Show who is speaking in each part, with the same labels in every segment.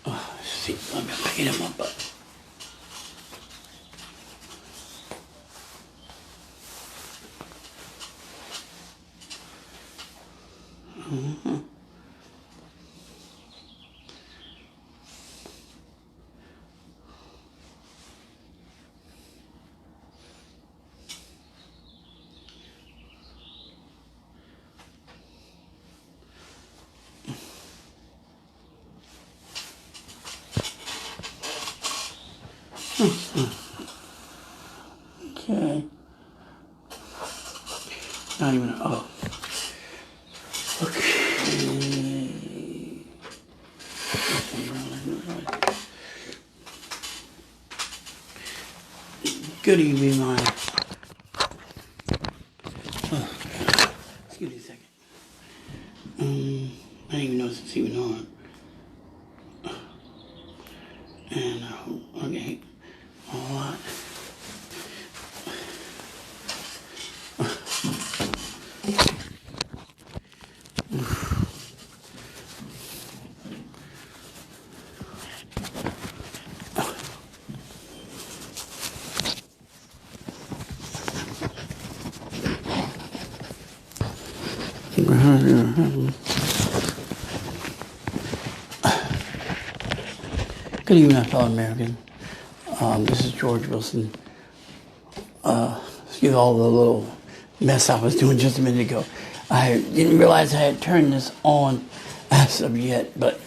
Speaker 1: Let's see, I'm gonna paint him up. Okay. Not even, oh. Okay. Good evening, my. Oh, excuse me a second. I didn't even know this was even on. And, okay. All right. Good evening, fellow American. This is George Wilson. Excuse all the little mess I was doing just a minute ago. I didn't realize I had turned this on as of yet, but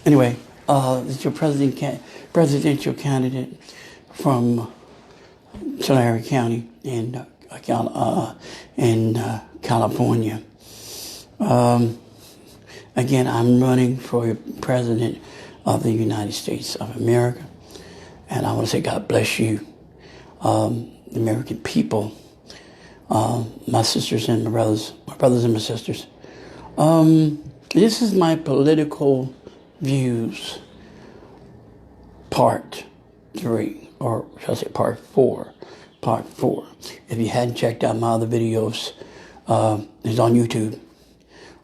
Speaker 1: anyway, this is your presidential candidate from Tulare County in California. Again, I'm running for president of the United States of America, and I want to say God bless you, the American people, my sisters and my brothers and my sisters. This is my political views, part 3, or should I say part 4. Part 4. If you hadn't checked out my other videos, it's on YouTube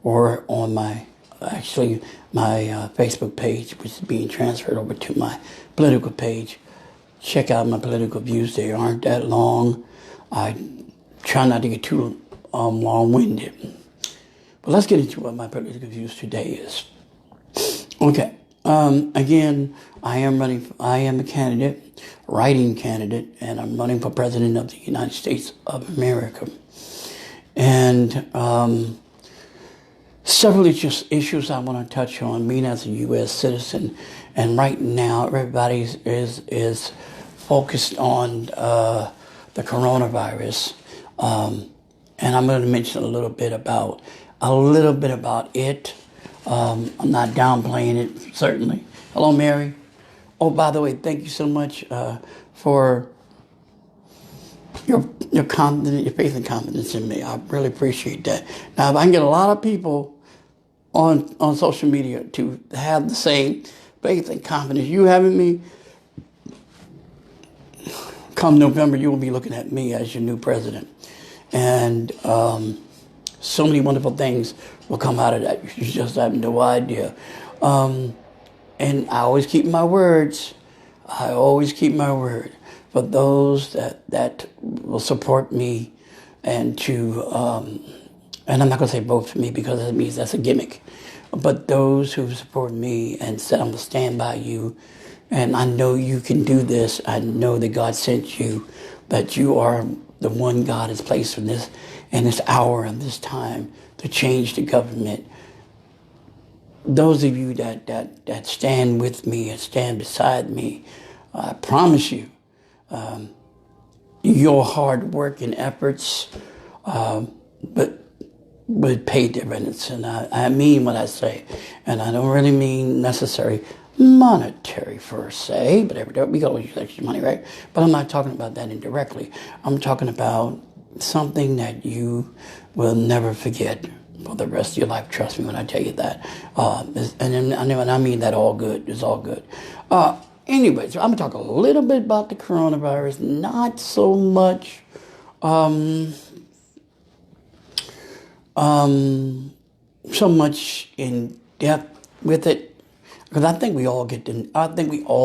Speaker 1: or on my Facebook page, which is being transferred over to my political page. Check out my political views. They aren't that long. I try not to get too long-winded. But let's get into what my political views today is. Okay. Again, I am a candidate, writing candidate, and I'm running for president of the United States of America. And several issues I want to touch on, being as a U.S. citizen. And right now, everybody is focused on the coronavirus. And I'm going to mention a little bit about it. I'm not downplaying it, certainly. Hello, Mary. Oh, by the way, thank you so much for your confidence, your faith and confidence in me. I really appreciate that. Now, if I can get a lot of people on social media to have the same faith and confidence you have in me, come November, you will be looking at me as your new president. And so many wonderful things will come out of that. You just have no idea. And I always keep my words. I always keep my word. For those that will support me and and I'm not going to say vote for me because that means that's a gimmick. But those who support me and said, I'm going to stand by you, and I know you can do this. I know that God sent you, that you are the one God has placed in this hour and this time to change the government. Those of you that stand with me and stand beside me, I promise you, your hard work and efforts, but pay dividends. And I mean what I say. And I don't really mean necessary monetary per se, but we always use extra money, right? But I'm not talking about that indirectly. I'm talking about something that you will never forget for the rest of your life. Trust me when I tell you that. And I mean that all good. It's all good. Anyways, I'm going to talk a little bit about the coronavirus, not so much so much in depth with it. Because I think we all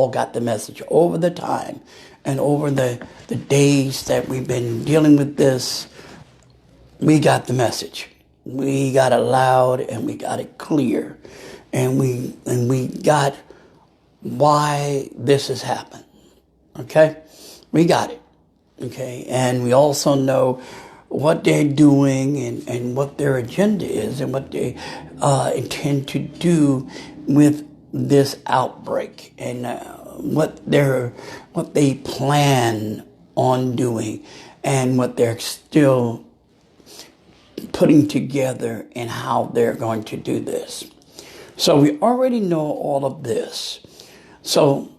Speaker 1: got the message over the time and over the days that we've been dealing with this. We got the message. We got it loud and we got it clear. And we got why this has happened. Okay? We got it. Okay? And we also know what they're doing and what their agenda is and what they intend to do with this outbreak and what they plan on doing and what they're still putting together and how they're going to do this. So we already know all of this. So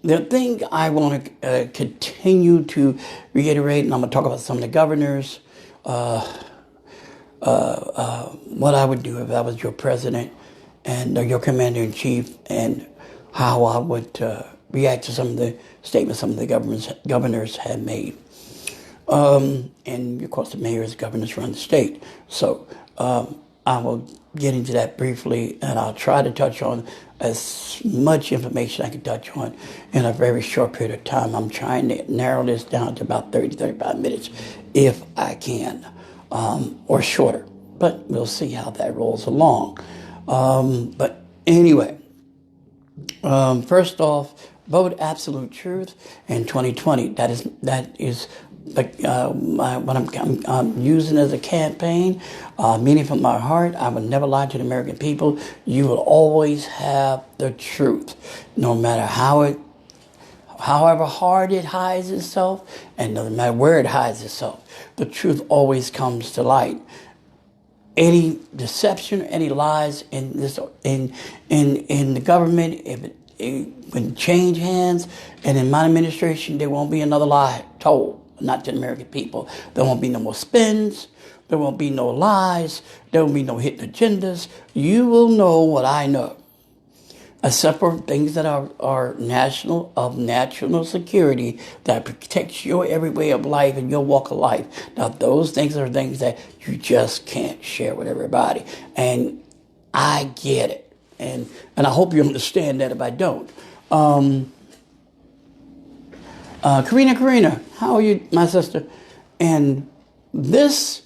Speaker 1: the thing I want to continue to reiterate, and I'm going to talk about some of the governors, what I would do if I was your president and your commander-in-chief, and how I would react to some of the statements some of the governors have made. And, of course, the mayors, governors run the state. So I will get into that briefly, and I'll try to touch on as much information I can touch on in a very short period of time. I'm trying to narrow this down to about 30, 35 minutes if I can, or shorter. But we'll see how that rolls along. But anyway, first off, vote absolute truth in 2020. That is what I'm using as a campaign, meaning from my heart. I will never lie to the American people. You will always have the truth, no matter however hard it hides itself, and no matter where it hides itself. The truth always comes to light. Any deception, any lies in the government, when change hands, and in my administration, there won't be another lie told. Not to the American people. There won't be no more spins. There won't be no lies. There won't be no hidden agendas. You will know what I know. Except for things that are national security that protects your every way of life and your walk of life. Now, those things are things that you just can't share with everybody. And I get it. And I hope you understand that if I don't. Karina, how are you, my sister? And this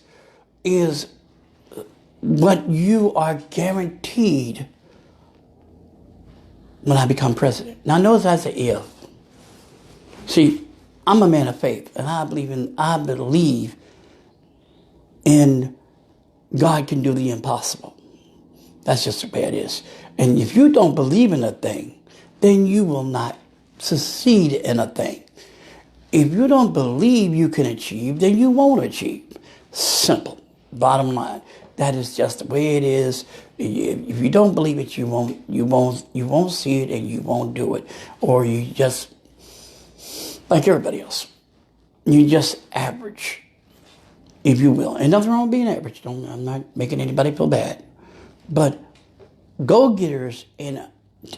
Speaker 1: is what you are guaranteed when I become president. Now, notice I say if. See, I'm a man of faith, and I believe in God can do the impossible. That's just the way it is. And if you don't believe in a thing, then you will not succeed in a thing. If you don't believe you can achieve, then you won't achieve. Simple. Bottom line. That is just the way it is. If you don't believe it, you won't see it, and you won't do it. Or you just, like everybody else, you just average, if you will. And nothing wrong with being average. I'm not making anybody feel bad. But go-getters and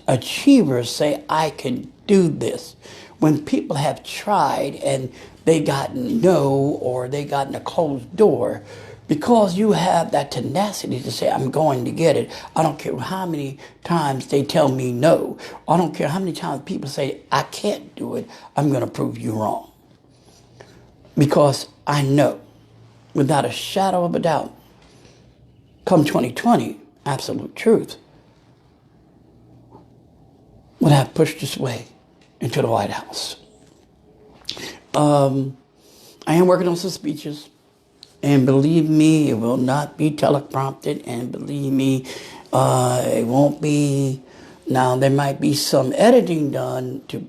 Speaker 1: achievers say, I can do this. When people have tried and they gotten no, or they gotten a closed door, because you have that tenacity to say, I'm going to get it. I don't care how many times they tell me no. I don't care how many times people say, I can't do it. I'm going to prove you wrong. Because I know, without a shadow of a doubt, come 2020, absolute truth would have pushed its way into the White House. I am working on some speeches, and believe me, it will not be teleprompted, and believe me, it won't be. Now, there might be some editing done to,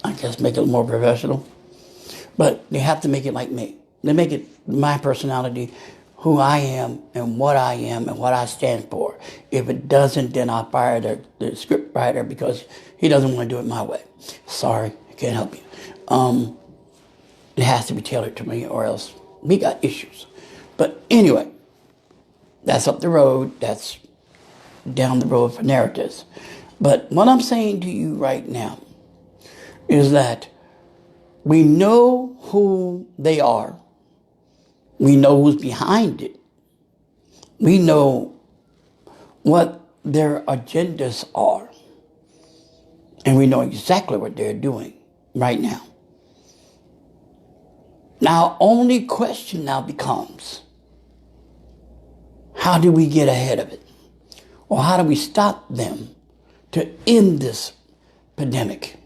Speaker 1: I guess, make it more professional, but they have to make it like me. They make it my personality, who I am and what I stand for. If it doesn't, then I'll fire the script writer because he doesn't want to do it my way. Sorry, I can't help you. It has to be tailored to me, or else we got issues. But anyway, that's up the road. That's down the road for narratives. But what I'm saying to you right now is that we know who they are. We know who's behind it. We know what their agendas are. And we know exactly what they're doing right now. Now, only question now becomes, how do we get ahead of it? Or how do we stop them to end this pandemic?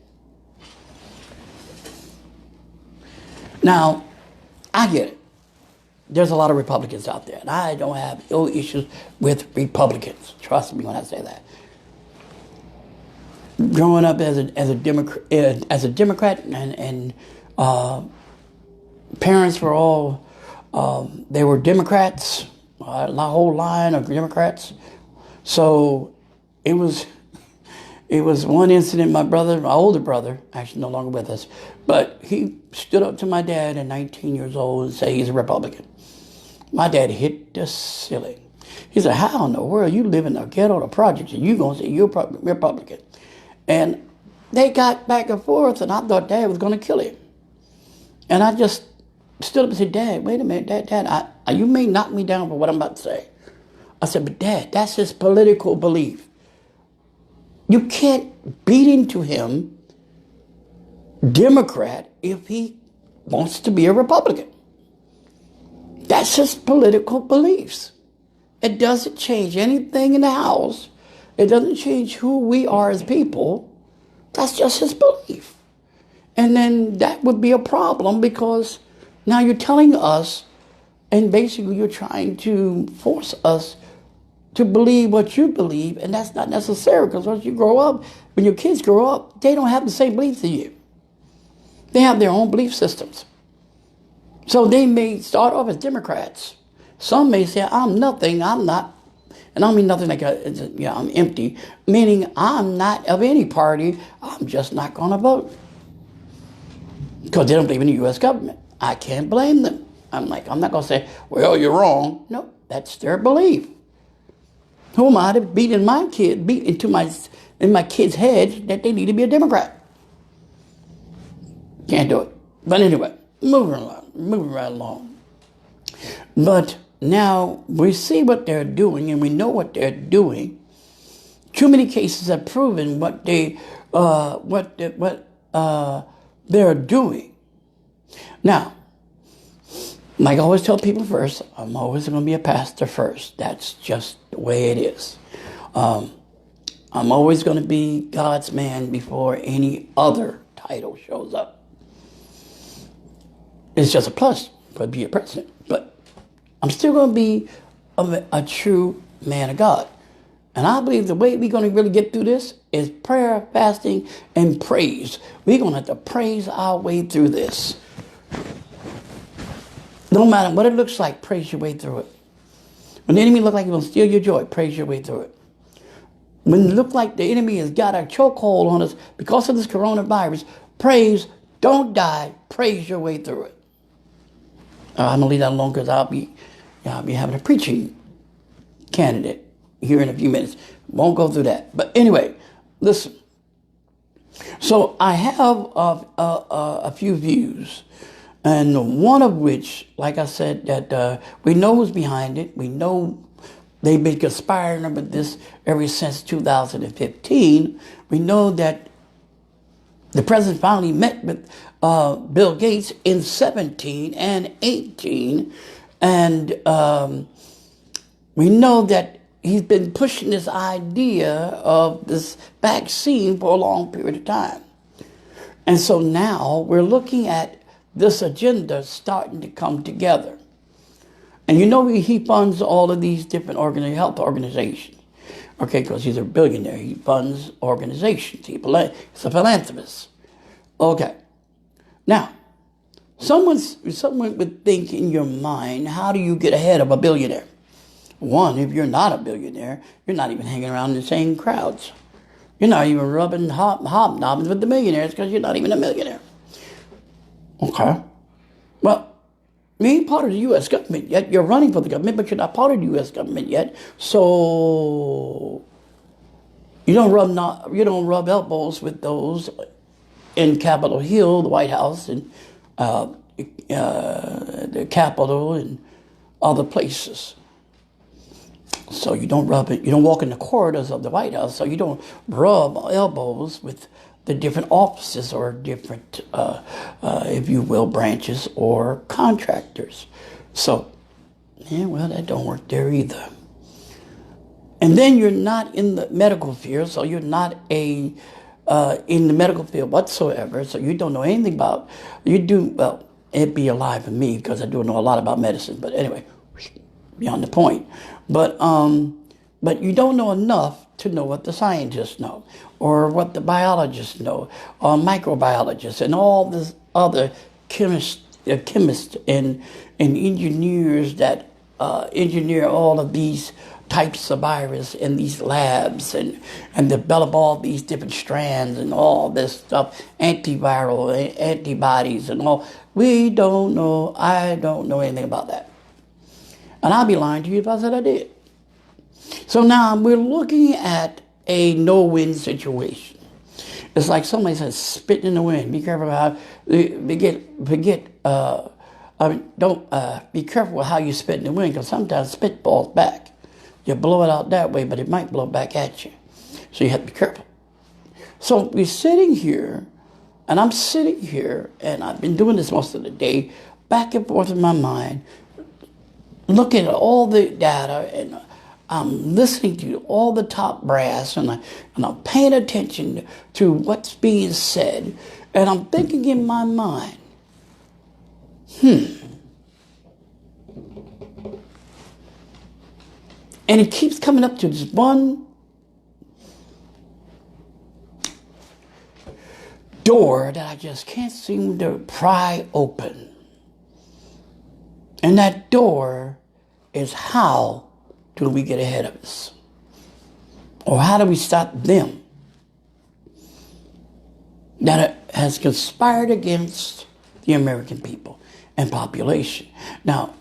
Speaker 1: Now, I get it. There's a lot of Republicans out there, and I don't have no issues with Republicans. Trust me when I say that. Growing up as a Democrat, and parents were all they were Democrats, a whole line of Democrats. So it was one incident. My older brother, actually no longer with us, but he stood up to my dad at 19 years old and said he's a Republican. My dad hit the ceiling. He said, "How in the world you live in a ghetto, the projects, and you gonna say you're Republican?" And they got back and forth, and I thought Dad was gonna kill him. And I just stood up and said, "Dad, wait a minute, Dad, you may knock me down for what I'm about to say." I said, "But Dad, that's his political belief. You can't beat into him Democrat if he wants to be a Republican. That's his political beliefs. It doesn't change anything in the House. It doesn't change who we are as people. That's just his belief." And then that would be a problem, because now you're telling us, and basically you're trying to force us to believe what you believe, and that's not necessary, because once you grow up, when your kids grow up, they don't have the same beliefs as you. They have their own belief systems. So they may start off as Democrats. Some may say, "I'm nothing, I'm not," and I don't mean nothing like I'm empty, meaning I'm not of any party, I'm just not going to vote. Because they don't believe in the U.S. government. I can't blame them. I'm not going to say, "Well, you're wrong." No, that's their belief. Who am I to beat into my kids' heads that they need to be a Democrat? Can't do it. But anyway, moving right along. But now we see what they're doing, and we know what they're doing. Too many cases have proven what they're doing. Now, like I always tell people first, I'm always going to be a pastor first. That's just the way it is. I'm always going to be God's man before any other title shows up. It's just a plus for being a president, but I'm still going to be a true man of God. And I believe the way we're going to really get through this is prayer, fasting, and praise. We're going to have to praise our way through this. No matter what it looks like, praise your way through it. When the enemy looks like he's going to steal your joy, praise your way through it. When it looks like the enemy has got a chokehold on us because of this coronavirus, praise, don't die, praise your way through it. I'm going to leave that alone, because I'll be having a preaching candidate here in a few minutes. Won't go through that. But anyway, listen. So I have a few views, and one of which, like I said, that we know who's behind it. We know they've been conspiring with this ever since 2015. We know that the president finally met with Bill Gates in 17 and 18, and we know that he's been pushing this idea of this vaccine for a long period of time. And so now we're looking at this agenda starting to come together. And you know he funds all of these different health organizations. Okay, because he's a billionaire. He funds organizations. He's a philanthropist. Okay. Now, someone would think in your mind, how do you get ahead of a billionaire? One, if you're not a billionaire, you're not even hanging around in the same crowds. You're not even rubbing hobnobbing with the millionaires, because you're not even a millionaire. Okay. Well, you ain't part of the U.S. government yet. You're running for the government, but you're not part of the U.S. government yet. So you don't rub elbows with those in Capitol Hill, the White House, and the Capitol, and other places. So So you don't rub it, you don't walk in the corridors of the White House, so you don't rub elbows with the different offices or different, if you will, branches or contractors. So, yeah, well, that don't work there either. And then you're not in the medical field, so you're not in the medical field whatsoever, so you don't know anything about, you do, well, it'd be a lie for me because I do know a lot about medicine, but anyway, beyond the point. But you don't know enough to know what the scientists know, or what the biologists know, or microbiologists, and all this other chemists and engineers that engineer all of these types of virus in these labs and develop all these different strands and all this stuff, antiviral, antibodies and all. We don't know. I don't know anything about that. And I'll be lying to you if I said I did. So now we're looking at a no-win situation. It's like somebody says, spit in the wind. Be careful how, don't be careful with how you spit in the wind, because sometimes spit falls back. You blow it out that way, but it might blow back at you. So you have to be careful. So we're sitting here, and I'm sitting here, and I've been doing this most of the day, back and forth in my mind, looking at all the data, and I'm listening to all the top brass, and I'm paying attention to what's being said, and I'm thinking in my mind, And it keeps coming up to this one door that I just can't seem to pry open. And that door is, how do we get ahead of us? Or how do we stop them that has conspired against the American people and population? Now,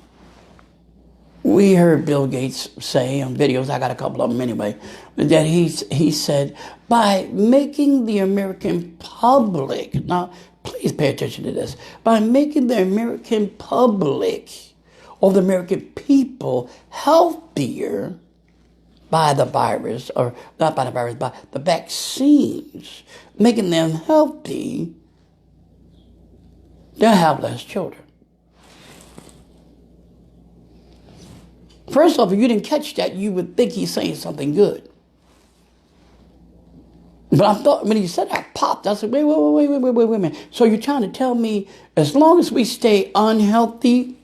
Speaker 1: we heard Bill Gates say on videos, I got a couple of them anyway, that he said, by making the American public, now please pay attention to this, by making the American public or the American people healthier by the virus, or not by the virus, by the vaccines, making them healthy, they'll have less children. First off, if you didn't catch that, you would think he's saying something good. But I thought, when he said that, I popped. I said, wait a minute. So you're trying to tell me, as long as we stay unhealthy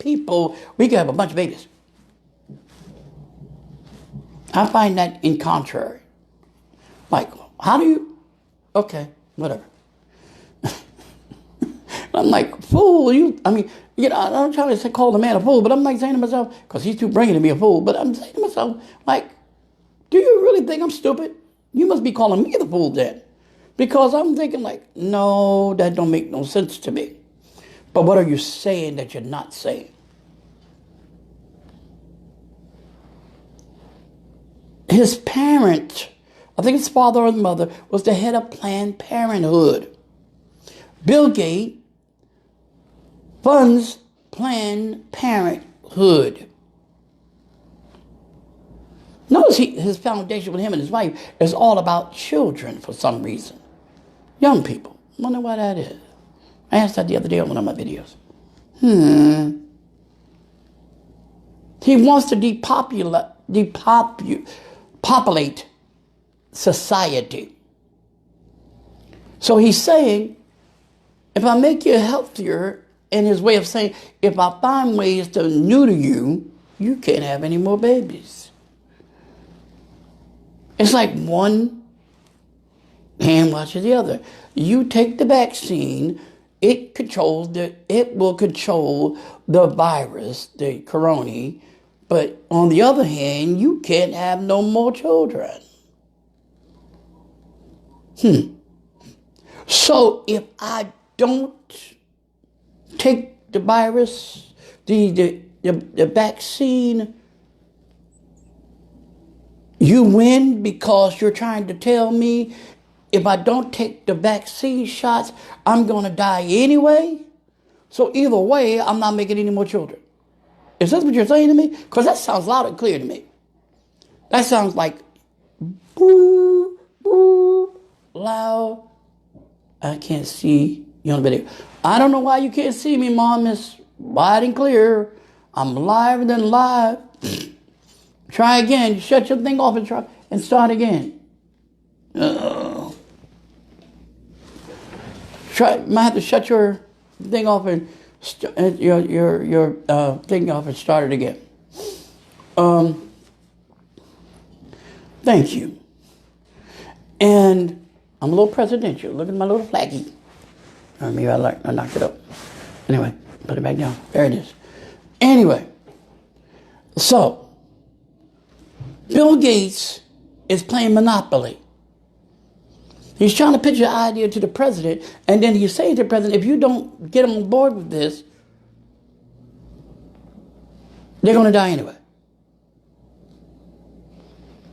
Speaker 1: people, we can have a bunch of babies? I find that in contrary. Like, how do you, okay, whatever. I'm like, fool, I'm trying to call the man a fool, but I'm like saying to myself, because he's too bringing to be a fool, but I'm saying to myself, like, do you really think I'm stupid? You must be calling me the fool then. Because I'm thinking like, no, that don't make no sense to me. But what are you saying that you're not saying? His parent, I think his father or mother, was the head of Planned Parenthood. Bill Gates funds Planned Parenthood. Notice his foundation with him and his wife is all about children for some reason. Young people. Wonder why that is. I asked that the other day on one of my videos. He wants to depopulate society. So he's saying, if I make you healthier, in his way of saying, if I find ways to neuter you, you can't have any more babies. It's like one hand washes the other. You take the vaccine, it will control the virus, the corona, but on the other hand, you can't have no more children. So if I don't take the virus, the vaccine, you win, because you're trying to tell me if I don't take the vaccine shots, I'm going to die anyway. So either way, I'm not making any more children. Is that what you're saying to me? Because that sounds loud and clear to me. That sounds like boo, boo, loud. I can't see you on the video. I don't know why you can't see me, Mom. It's wide and clear. I'm live than live. Try again. Shut your thing off and try and start again. Might have to shut your thing off and your thing off and start it again. Thank you. And I'm a little presidential. Look at my little flaggy. Or maybe I knocked it up. Anyway, put it back down. There it is. Anyway, so Bill Gates is playing Monopoly. He's trying to pitch an idea to the president, and then he's saying to the president, if you don't get on board with this, they're going to die anyway.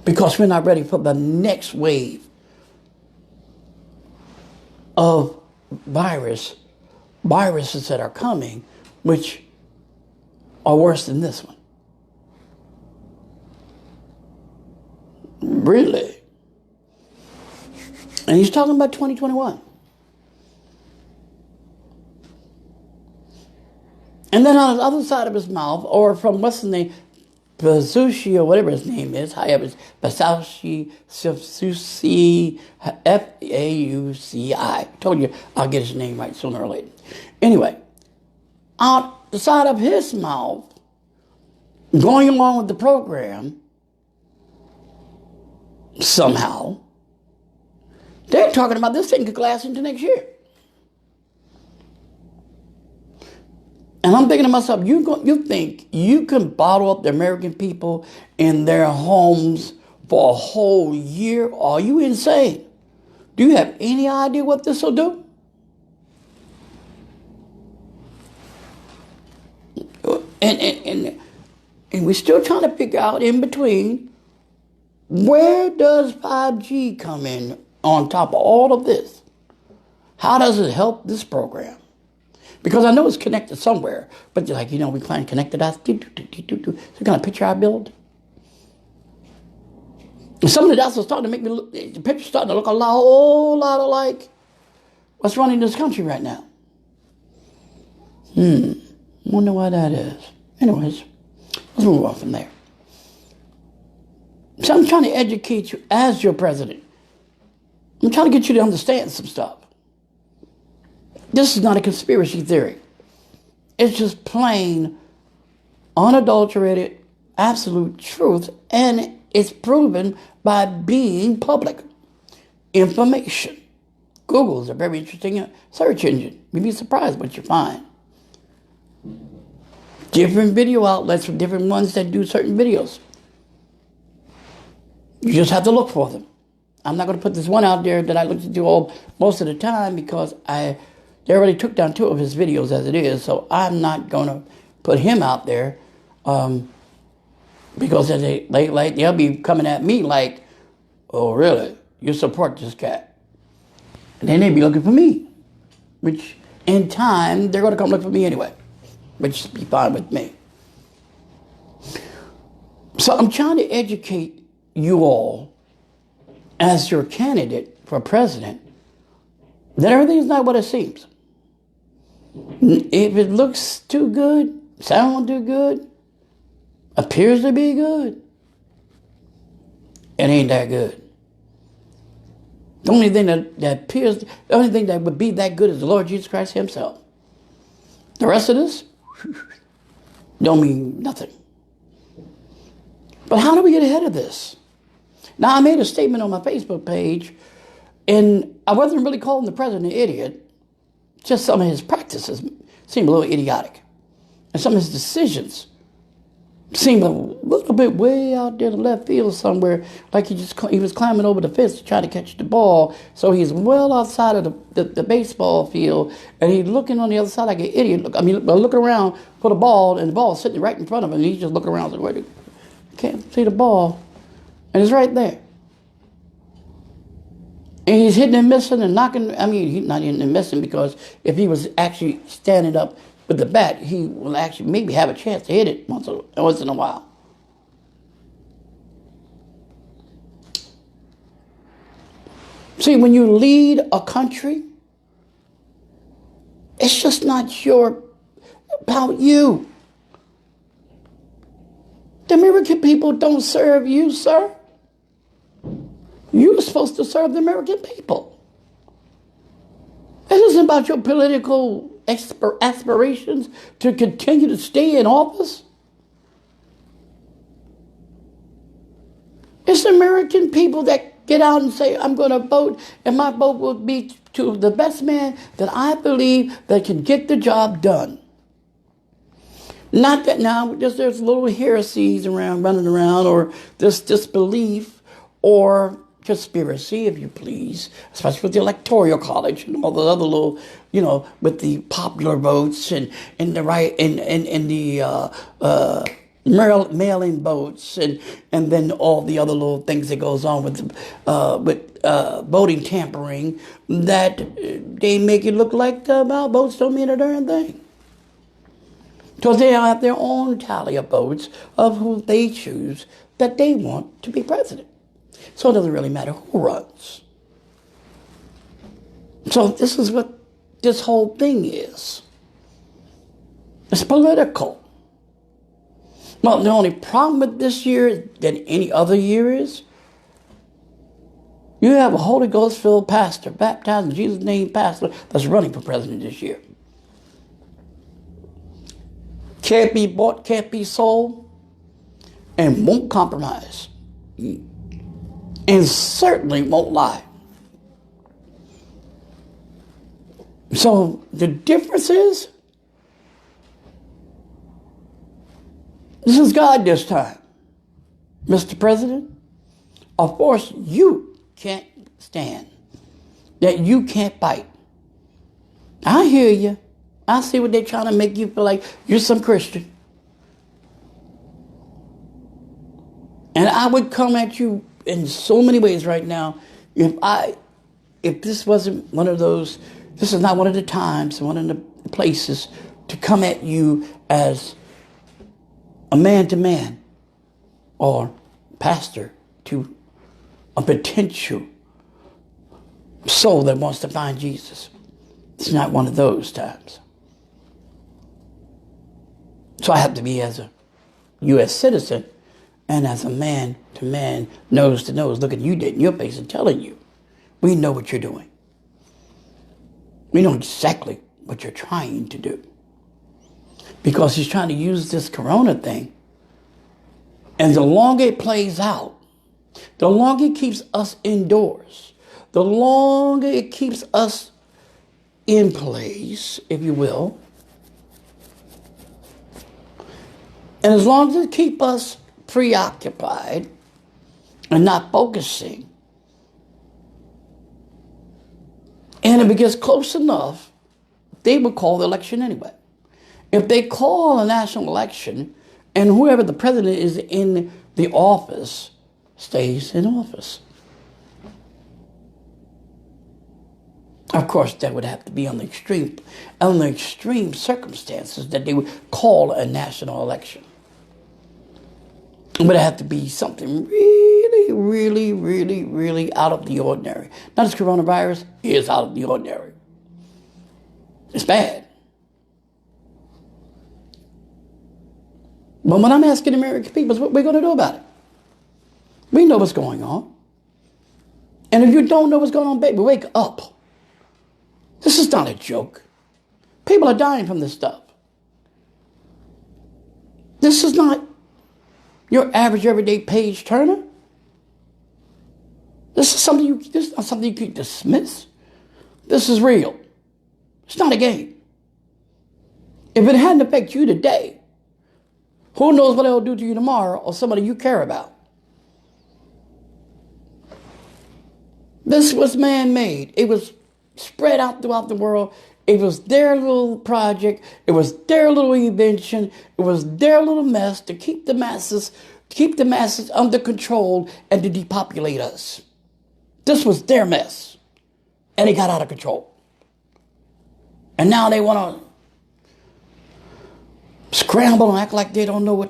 Speaker 1: Because we're not ready for the next wave of viruses that are coming, which are worse than this one. Really? And he's talking about 2021. And then on the other side of his mouth, or from what's his name, Fauci, or whatever his name is, however it's Fauci, F-A-U-C-I. Told you I'll get his name right sooner or later. Anyway, on the side of his mouth, going along with the program, somehow, they're talking about this thing could last into next year. And I'm thinking to myself, you think you can bottle up the American people in their homes for a whole year? Are you insane? Do you have any idea what this will do? And we're still trying to figure out in between, where does 5G come in on top of all of this? How does it help this program? Because I know it's connected somewhere, but like, we find connected dots. So kind of picture I build. And some of the dots are starting to make me look, the picture's starting to look a whole lot like what's running this country right now. Wonder why that is. Anyways, let's move on from there. So I'm trying to educate you as your president. I'm trying to get you to understand some stuff. This is not a conspiracy theory. It's just plain, unadulterated, absolute truth, and it's proven by being public information. Google is a very interesting search engine. You'd be surprised what you find. Different video outlets from different ones that do certain videos. You just have to look for them. I'm not going to put this one out there that I look to do most of the time because they already took down 2 of his videos as it is, so I'm not going to put him out there because they'll be coming at me like, oh, really? You support this cat? And then they'd be looking for me, which in time, they're going to come look for me anyway, which would be fine with me. So I'm trying to educate you all as your candidate for president that everything is not what it seems. If it looks too good, sounds too good, appears to be good, it ain't that good. The only thing the only thing that would be that good is the Lord Jesus Christ himself. The rest of this don't mean nothing. But how do we get ahead of this? Now, I made a statement on my Facebook page, and I wasn't really calling the president an idiot. Just some of his practices seem a little idiotic. And some of his decisions seem a little bit way out there to left field somewhere, like he was climbing over the fence to try to catch the ball. So he's well outside of the baseball field, and he's looking on the other side like an idiot. Looking around for the ball, and the ball's sitting right in front of him, and he's just looking around like, I can't see the ball. And it's right there. And he's hitting and missing and knocking. He's not hitting and missing because if he was actually standing up with the bat, he will actually maybe have a chance to hit it once in a while. See, when you lead a country, it's just not about you. The American people don't serve you, sir. You're supposed to serve the American people. It isn't about your political aspirations to continue to stay in office. It's the American people that get out and say, I'm going to vote, and my vote will be to the best man that I believe that can get the job done. Not that now there's little heresies running around, or this disbelief or conspiracy, if you please, especially with the Electoral College and all the other little, with the popular votes and the right and the mail-in votes and then all the other little things that goes on with voting tampering, that they make it look like votes don't mean a darn thing. Because they have their own tally of votes of who they choose that they want to be president. So it doesn't really matter who runs. So this is what this whole thing is. It's political. Well, the only problem with this year than any other year is you have a Holy Ghost-filled pastor, baptized in Jesus' name pastor, that's running for president this year. Can't be bought, can't be sold, and won't compromise. And certainly won't lie. So the difference is, this is God this time. Mr. President, a force you can't stand, that you can't fight. I hear you. I see what they're trying to make you feel like you're some Christian. And I would come at you in so many ways right now. If this wasn't one of those, this is not one of the times, one of the places to come at you as a man to man or pastor to a potential soul that wants to find Jesus. It's not one of those times. So I have to be as a U.S. citizen and as a man to man, nose to nose, looking you dead in your face and telling you, we know what you're doing. We know exactly what you're trying to do. Because he's trying to use this corona thing. And the longer it plays out, the longer it keeps us indoors, the longer it keeps us in place, if you will, and as long as it keeps us preoccupied and not focusing, and if it gets close enough, they will call the election anyway. If they call a national election and whoever the president is in the office stays in office. Of course, that would have to be on the extreme circumstances that they would call a national election. It would have to be something really, really, really, really out of the ordinary. Not as coronavirus is out of the ordinary. It's bad. But what I'm asking the American people is what we're going to do about it. We know what's going on. And if you don't know what's going on, baby, wake up. This is not a joke. People are dying from this stuff. This is not your average everyday page turner. This is not something you can dismiss. This is real. It's not a game. If it hadn't affected you today, who knows what it'll do to you tomorrow or somebody you care about. This was man-made. It was spread out throughout the world. It was their little project. It was their little invention. It was their little mess to keep the masses under control and to depopulate us. This was their mess. And it got out of control. And now they want to scramble and act like they don't know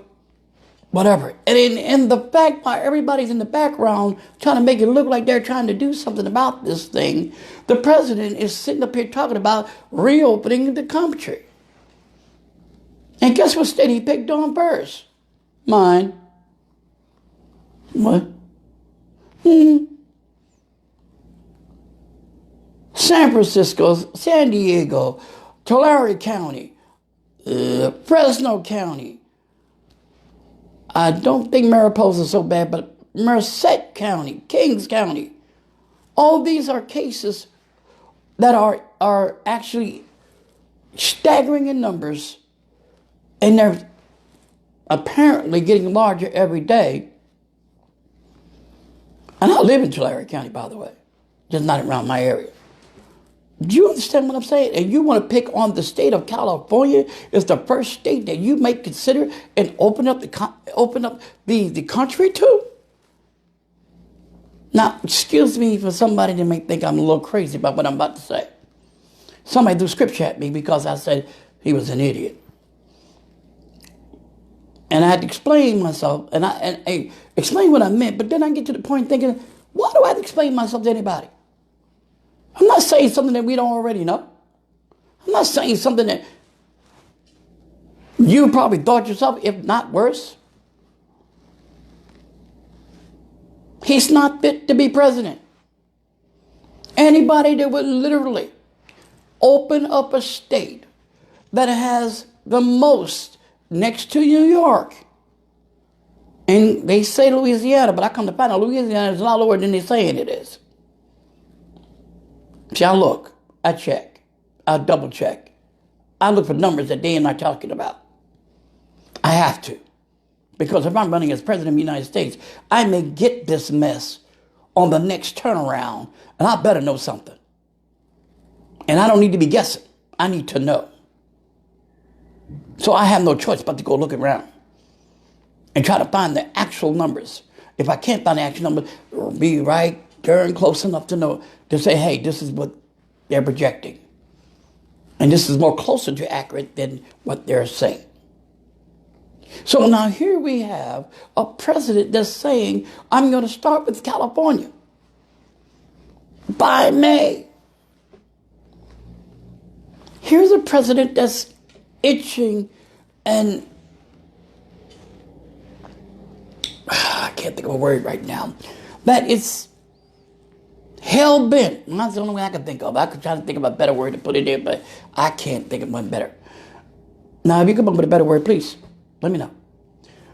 Speaker 1: whatever. And in the fact, while everybody's in the background trying to make it look like they're trying to do something about this thing, the president is sitting up here talking about reopening the country. And guess what state he picked on first? Mine. What? San Francisco, San Diego, Tulare County, Fresno County. I don't think Mariposa is so bad, but Merced County, Kings County. All these are cases that are actually staggering in numbers, and they're apparently getting larger every day. And I live in Tulare County, by the way, just not around my area. Do you understand what I'm saying? And you want to pick on the state of California as the first state that you may consider and open up the country to? Now, excuse me for somebody that may think I'm a little crazy about what I'm about to say. Somebody threw scripture at me because I said he was an idiot. And I had to explain myself, and I explain what I meant, but then I get to the point thinking, why do I have to explain myself to anybody? I'm not saying something that we don't already know. I'm not saying something that you probably thought yourself, if not worse. He's not fit to be president. Anybody that would literally open up a state that has the most next to New York, and they say Louisiana, but I come to find out Louisiana is a lot lower than they're saying it is. See, I look, I check, I double check. I look for numbers that they are not talking about. I have to. Because if I'm running as president of the United States, I may get this mess on the next turnaround, and I better know something. And I don't need to be guessing. I need to know. So I have no choice but to go look around and try to find the actual numbers. If I can't find the actual numbers, it'll be right darn close enough to know, to say, hey, this is what they're projecting. And this is more closer to accurate than what they're saying. So now here we have a president that's saying, I'm going to start with California by May. Here's a president that's itching and I can't think of a word right now, that it's hell-bent. That's the only way I can think of. I could try to think of a better word to put it in, but I can't think of one better. Now, if you come up with a better word, please let me know.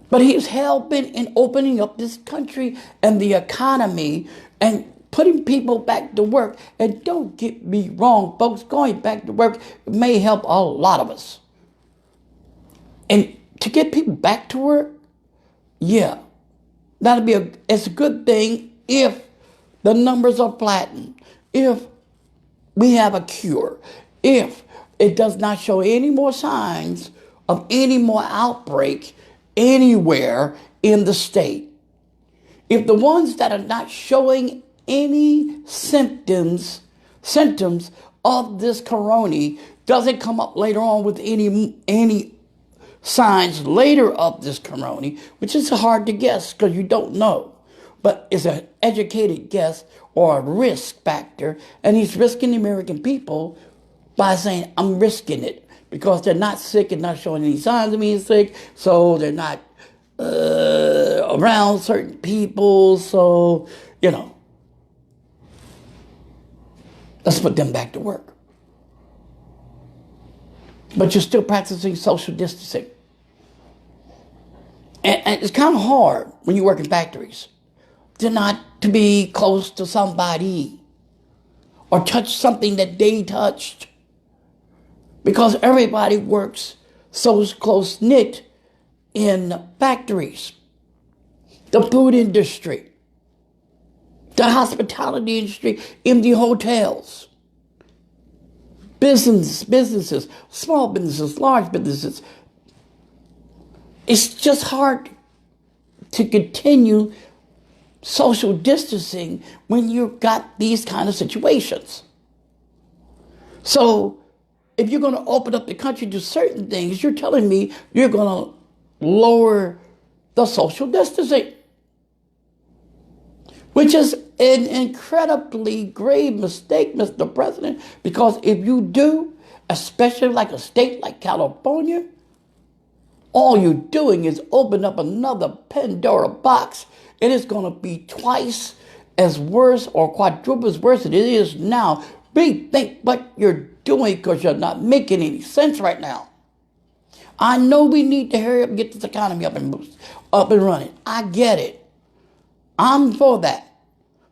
Speaker 1: But he's hell-bent in opening up this country and the economy and putting people back to work. And don't get me wrong, folks, going back to work may help a lot of us. And to get people back to work, yeah, it's a good thing if the numbers are flattened, if we have a cure, if it does not show any more signs of any more outbreak anywhere in the state. If the ones that are not showing any symptoms of this corona doesn't come up later on with any signs later of this corona, which is hard to guess because you don't know. But it's an educated guess or a risk factor, and he's risking the American people by saying, I'm risking it, because they're not sick and not showing any signs of being sick, so they're not around certain people, so, let's put them back to work. But you're still practicing social distancing. And it's kind of hard when you work in factories to be close to somebody or touch something that they touched, because everybody works so close-knit in factories, the food industry, the hospitality industry, in the hotels, businesses, small businesses, large businesses. It's just hard to continue social distancing when you've got these kind of situations. So if you're going to open up the country to certain things, you're telling me you're going to lower the social distancing, which is an incredibly grave mistake, Mr. President, because if you do, especially like a state like California, all you're doing is open up another Pandora box. It is going to be twice as worse or quadruple as worse than it is now. Rethink what you're doing because you're not making any sense right now. I know we need to hurry up and get this economy up and running. I get it. I'm for that.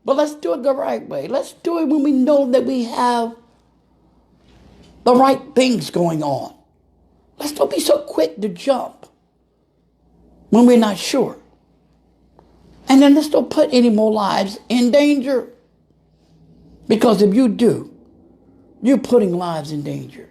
Speaker 1: But let's do it the right way. Let's do it when we know that we have the right things going on. Let's don't be so quick to jump when we're not sure. And then let's don't put any more lives in danger. Because if you do, you're putting lives in danger.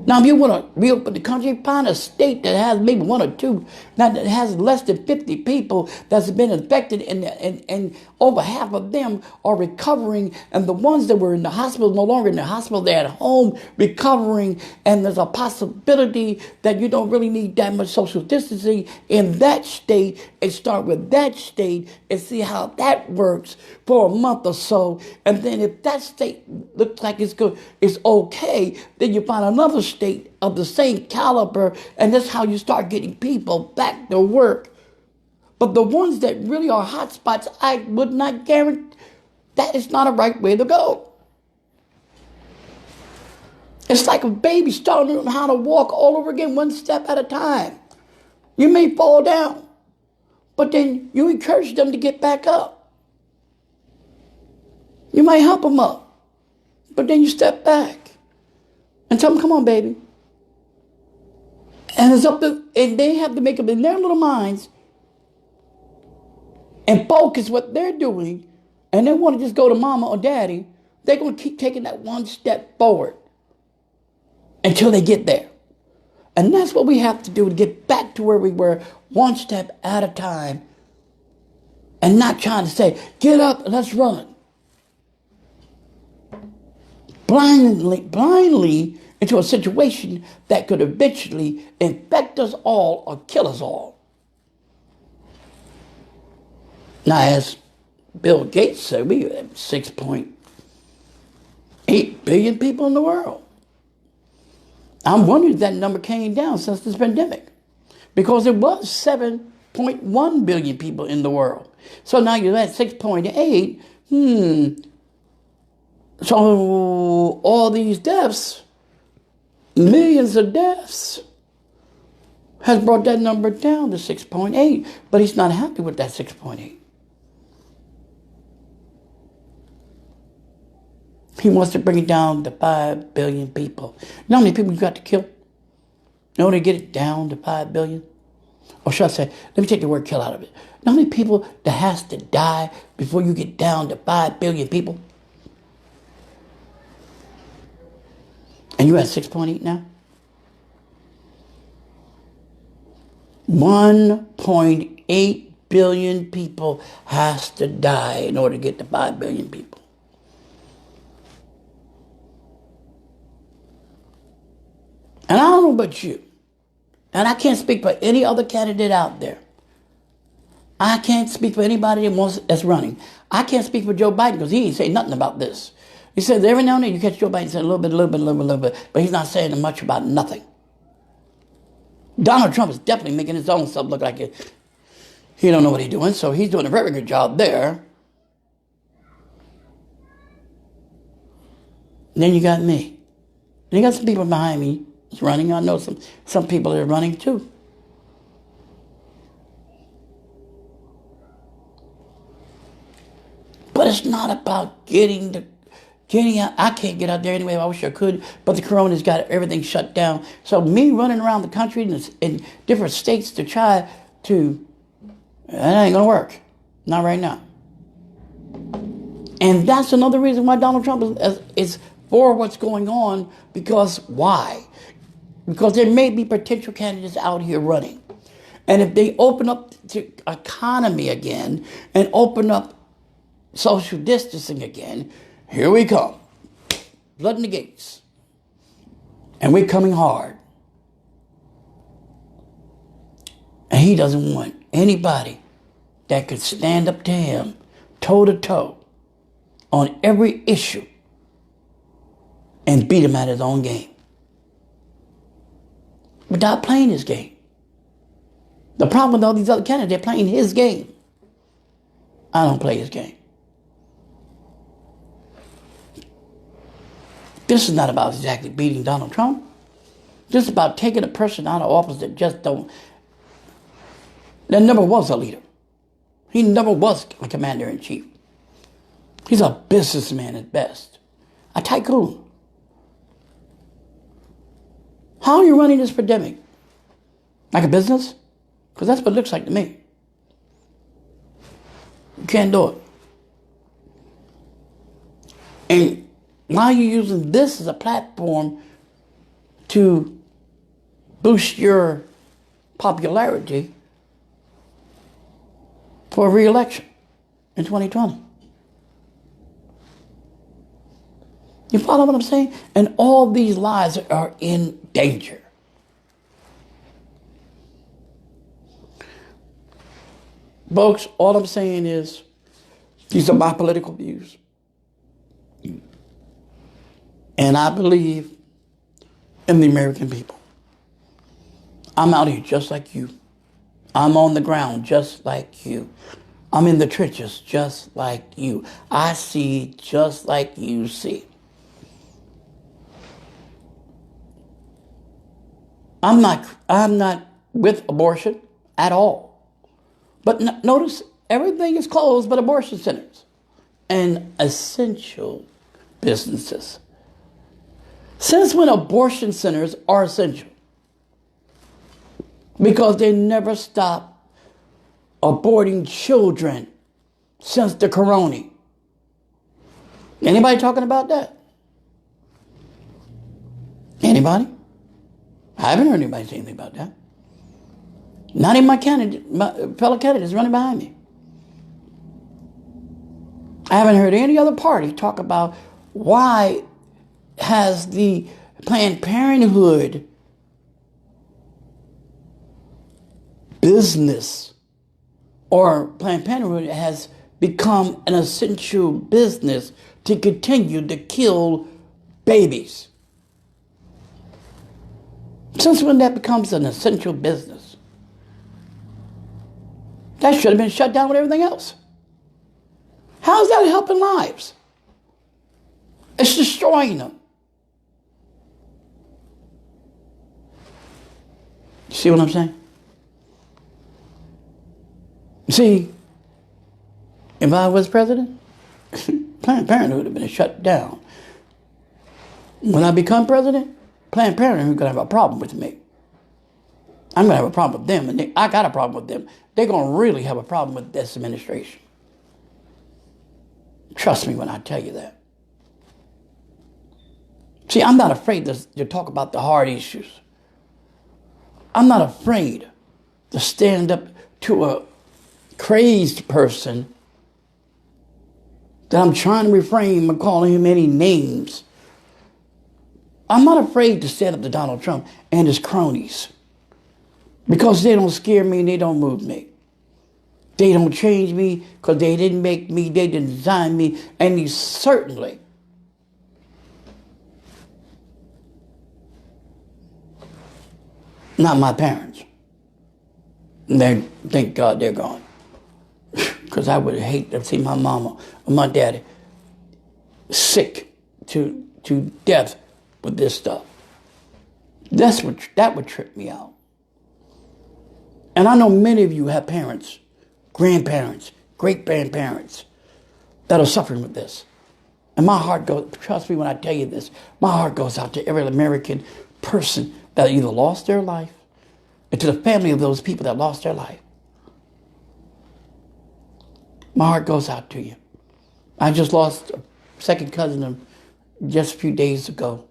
Speaker 1: Now, if you want to reopen the country, find a state that has maybe one or two, that has less than 50 people that's been infected, and over half of them are recovering, and the ones that were in the hospital no longer in the hospital, they're at home recovering, and there's a possibility that you don't really need that much social distancing in that state, and start with that state and see how that works for a month or so, and then if that state looks like it's good, it's okay, then you find another state of the same caliber, and that's how you start getting people back to work. But the ones that really are hot spots, I would not guarantee that is not a right way to go. It's like a baby starting to learn how to walk all over again, one step at a time. You may fall down, but then you encourage them to get back up. You might help them up, but then you step back and tell them, come on, baby. And it's up to, and they have to make up in their little minds and focus what they're doing, and they want to just go to mama or daddy. They're going to keep taking that one step forward until they get there. And that's what we have to do to get back to where we were, one step at a time, and not trying to say, get up and let's run. Blindly into a situation that could eventually infect us all or kill us all. Now, as Bill Gates said, we have 6.8 billion people in the world. I'm wondering if that number came down since this pandemic, because it was 7.1 billion people in the world. So now you're at 6.8. So all these deaths, millions of deaths, has brought that number down to 6.8. But he's not happy with that 6.8. He wants to bring it down to 5 billion people. You know how many people you got to kill in order to get it down to 5 billion? Or should I say, let me take the word kill out of it. You know how many people that has to die before you get down to 5 billion people? And you're at 6.8 now? 1.8 billion people has to die in order to get to 5 billion people. And I don't know about you, and I can't speak for any other candidate out there. I can't speak for anybody that's running. I can't speak for Joe Biden because he ain't saying nothing about this. He says every now and then you catch Joe Biden saying a little bit, but he's not saying much about nothing. Donald Trump is definitely making his own stuff look like it. He don't know what he's doing, so he's doing a very good job there. And then you got me. And you got some people behind me running. I know some people that are running too. But it's not about getting out. I can't get out there anyway. I wish I could. But the corona's got everything shut down. So me running around the country in different states to try to, that ain't going to work. Not right now. And that's another reason why Donald Trump is for what's going on. Because why? Because there may be potential candidates out here running. And if they open up the economy again and open up social distancing again, here we come. Flooding the gates. And we're coming hard. And he doesn't want anybody that could stand up to him toe to toe on every issue and beat him at his own game without playing his game. The problem with all these other candidates, they're playing his game. I don't play his game. This is not about exactly beating Donald Trump. This is about taking a person out of office that never was a leader. He never was a commander-in-chief. He's a businessman at best. A tycoon. How are you running this pandemic? Like a business? Because that's what it looks like to me. You can't do it. And why are you using this as a platform to boost your popularity for a re-election in 2020? You follow what I'm saying? And all these lives are in danger. Folks, all I'm saying is these are my political views. And I believe in the American people. I'm out here just like you. I'm on the ground just like you. I'm in the trenches just like you. I see just like you see. I'm not with abortion at all. But notice everything is closed but abortion centers and essential businesses. Since when abortion centers are essential? Because they never stop aborting children since the corona. Anybody talking about that? Anybody? I haven't heard anybody say anything about that. Not even my fellow candidates running behind me. I haven't heard any other party talk about why has the Planned Parenthood business or Planned Parenthood has become an essential business to continue to kill babies. Since when that becomes an essential business? That should have been shut down with everything else. How is that helping lives? It's destroying them. You see what I'm saying? See, if I was president, Planned Parenthood would have been shut down. When I become president, Planned Parenthood is going to have a problem with me. I'm going to have a problem with them, and I got a problem with them. They're going to really have a problem with this administration. Trust me when I tell you that. See, I'm not afraid to talk about the hard issues. I'm not afraid to stand up to a crazed person that I'm trying to refrain from calling him any names. I'm not afraid to stand up to Donald Trump and his cronies because they don't scare me and they don't move me. They don't change me because they didn't make me, they didn't design me, and they certainly not my parents. Thank God they're gone. Because I would hate to see my mama or my daddy sick to death with this stuff. That would trip me out. And I know many of you have parents, grandparents, great-grandparents that are suffering with this. And my heart goes, trust me when I tell you this, my heart goes out to every American person that either lost their life and to the family of those people that lost their life. My heart goes out to you. I just lost a second cousin just a few days ago.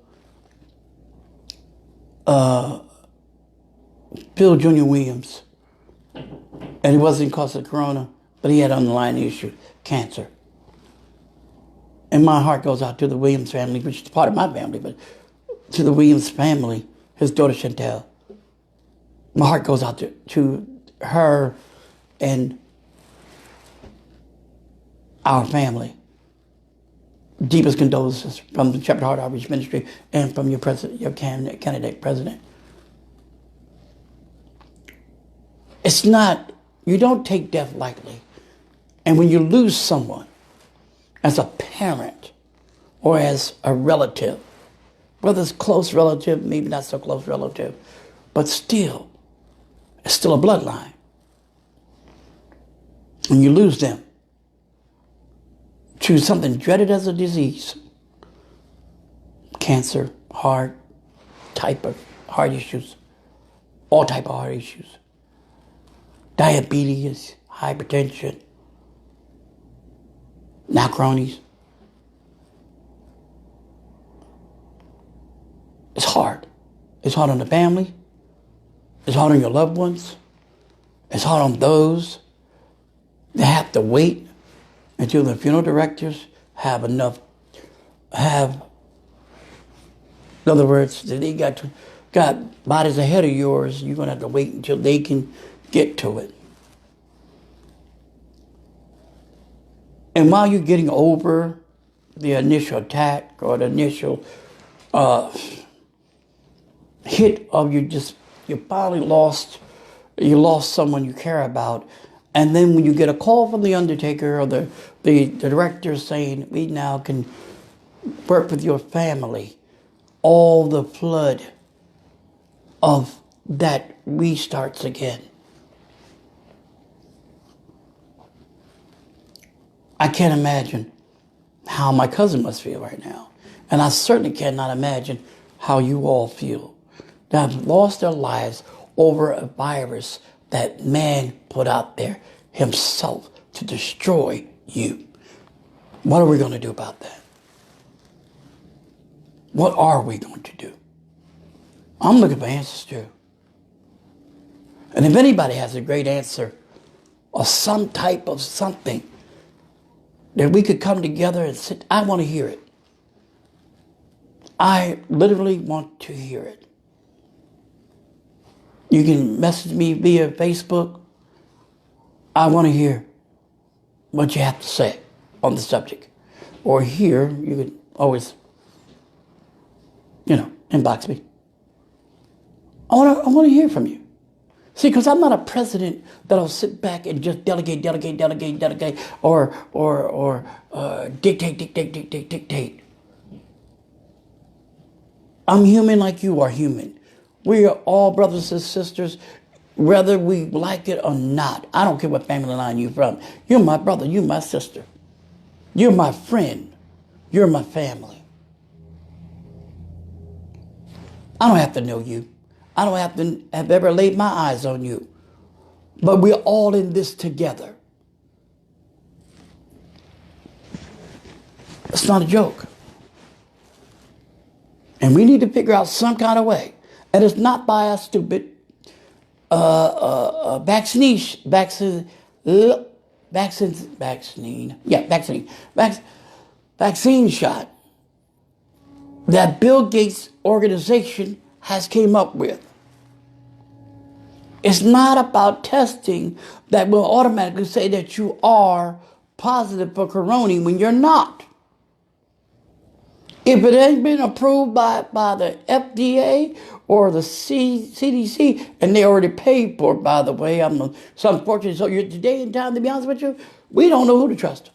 Speaker 1: Bill Jr. Williams. And it wasn't because of the corona, but he had an underlying issue, cancer. And my heart goes out to the Williams family, which is part of my family, but to the Williams family, his daughter Chantel. My heart goes out to her and our family. Deepest condolences from the Shepherd Heart Outreach Ministry and from your president, your candidate president. It's not, you don't take death lightly. And when you lose someone as a parent or as a relative, whether it's close relative, maybe not so close relative, but still, it's still a bloodline. When you lose them to something dreaded as a disease, cancer, heart, type of heart issues, all type of heart issues, diabetes, hypertension, now cronies. It's hard. It's hard on the family. It's hard on your loved ones. It's hard on those that have to wait until the funeral directors have enough, in other words, that they got bodies ahead of yours. You're going to have to wait until they can get to it. And while you're getting over the initial attack or the initial hit of you finally lost someone you care about. And then when you get a call from the undertaker or the director saying, we now can work with your family, all the flood of that restarts again. I can't imagine how my cousin must feel right now. And I certainly cannot imagine how you all feel that have lost their lives over a virus that man put out there himself to destroy you. What are we going to do about that? What are we going to do? I'm looking for answers too. And if anybody has a great answer or some type of something that we could come together and sit, I want to hear it. I literally want to hear it. You can message me via Facebook. I want to hear what you have to say on the subject. Or here, you can always, inbox me. I want to hear from you. See, because I'm not a president that'll sit back and just delegate, or dictate. I'm human like you are human. We are all brothers and sisters, whether we like it or not. I don't care what family line you're from. You're my brother. You're my sister. You're my friend. You're my family. I don't have to know you. I don't have to have ever laid my eyes on you. But we're all in this together. It's not a joke. And we need to figure out some kind of way. And it's not by a stupid vaccine shot that Bill Gates' organization has came up with. It's not about testing that will automatically say that you are positive for corona when you're not. If it ain't been approved by the FDA or the CDC, and they already paid for it, by the way, so unfortunate. So you're today in time, to be honest with you, we don't know who to trust.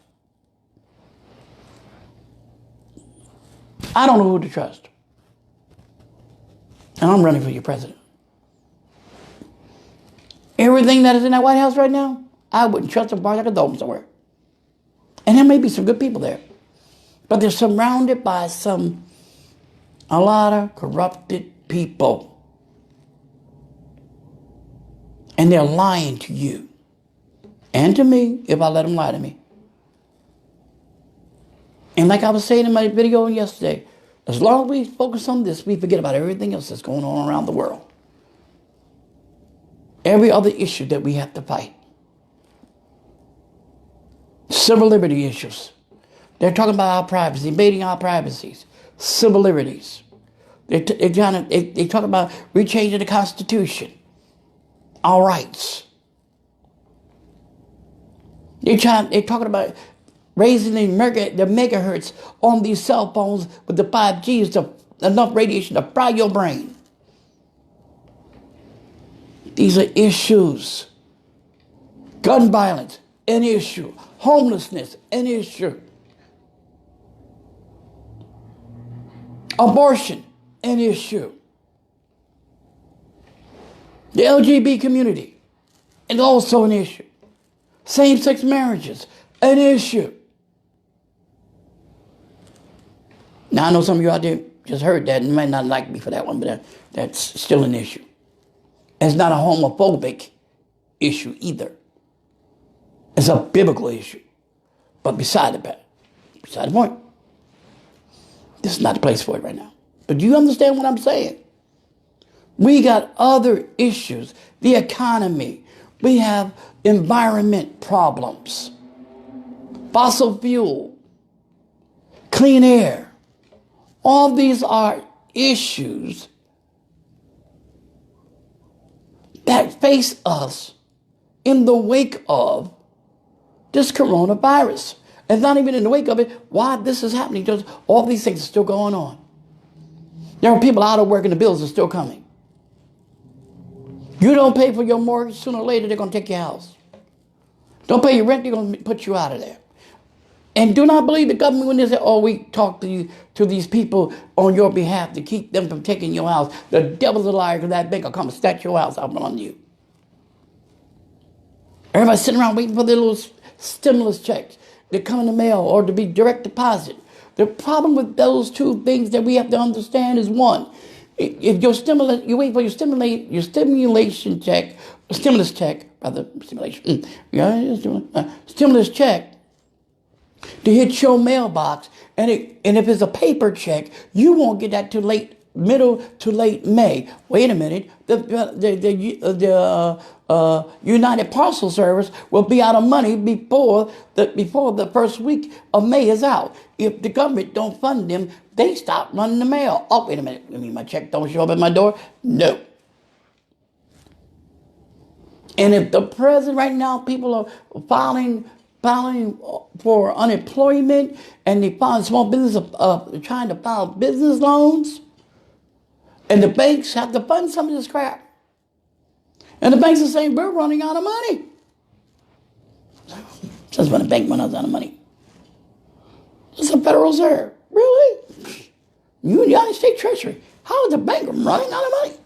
Speaker 1: I don't know who to trust. And I'm running for your president. Everything that is in that White House right now, I wouldn't trust them like a dome somewhere. And there may be some good people there. But they're surrounded by a lot of corrupted people. And they're lying to you. And to me, if I let them lie to me. And like I was saying in my video yesterday, as long as we focus on this, we forget about everything else that's going on around the world. Every other issue that we have to fight. Civil liberty issues. They're talking about our privacy, invading our privacies, civil liberties. They talk about rechanging the Constitution, our rights. They're talking about raising the megahertz on these cell phones with the 5Gs to enough radiation to fry your brain. These are issues. Gun violence, an issue. Homelessness, an issue. Abortion, an issue. The LGBT community is also an issue. Same-sex marriages, an issue. Now, I know some of you out there just heard that and might not like me for that one, but that's still an issue. It's not a homophobic issue either. It's a biblical issue. But beside the point, this is not the place for it right now. But do you understand what I'm saying? We got other issues. The economy. We have environment problems. Fossil fuel. Clean air. All these are issues that face us in the wake of this coronavirus. It's not even in the wake of it why this is happening. Just all these things are still going on. There are people out of work and the bills are still coming. You don't pay for your mortgage, sooner or later they're going to take your house. Don't pay your rent, they're going to put you out of there. And do not believe the government when they say, oh, we talk to these people on your behalf to keep them from taking your house. The devil's a liar because that bank will come and snatch your house out on you. Everybody's sitting around waiting for their little stimulus checks to come in the mail or to be direct deposit. The problem with those two things that we have to understand is one, if your stimulus, you wait for your stimulation check, stimulus check, rather stimulation, stimulus check to hit your mailbox, and if it's a paper check, you won't get that till middle to late May. Wait a minute, the United Parcel Service will be out of money before the first week of May is out. If the government don't fund them, they stop running the mail. Oh, wait a minute, you mean my check don't show up at my door? No. And if the president right now, people are filing for unemployment, and they find small business trying to file business loans, and the banks have to fund some of this crap. And the banks are saying, we're running out of money. Since when the bank runs out of money? It's the Federal Reserve. Really? You, United States Treasury. How is the bank running out of money?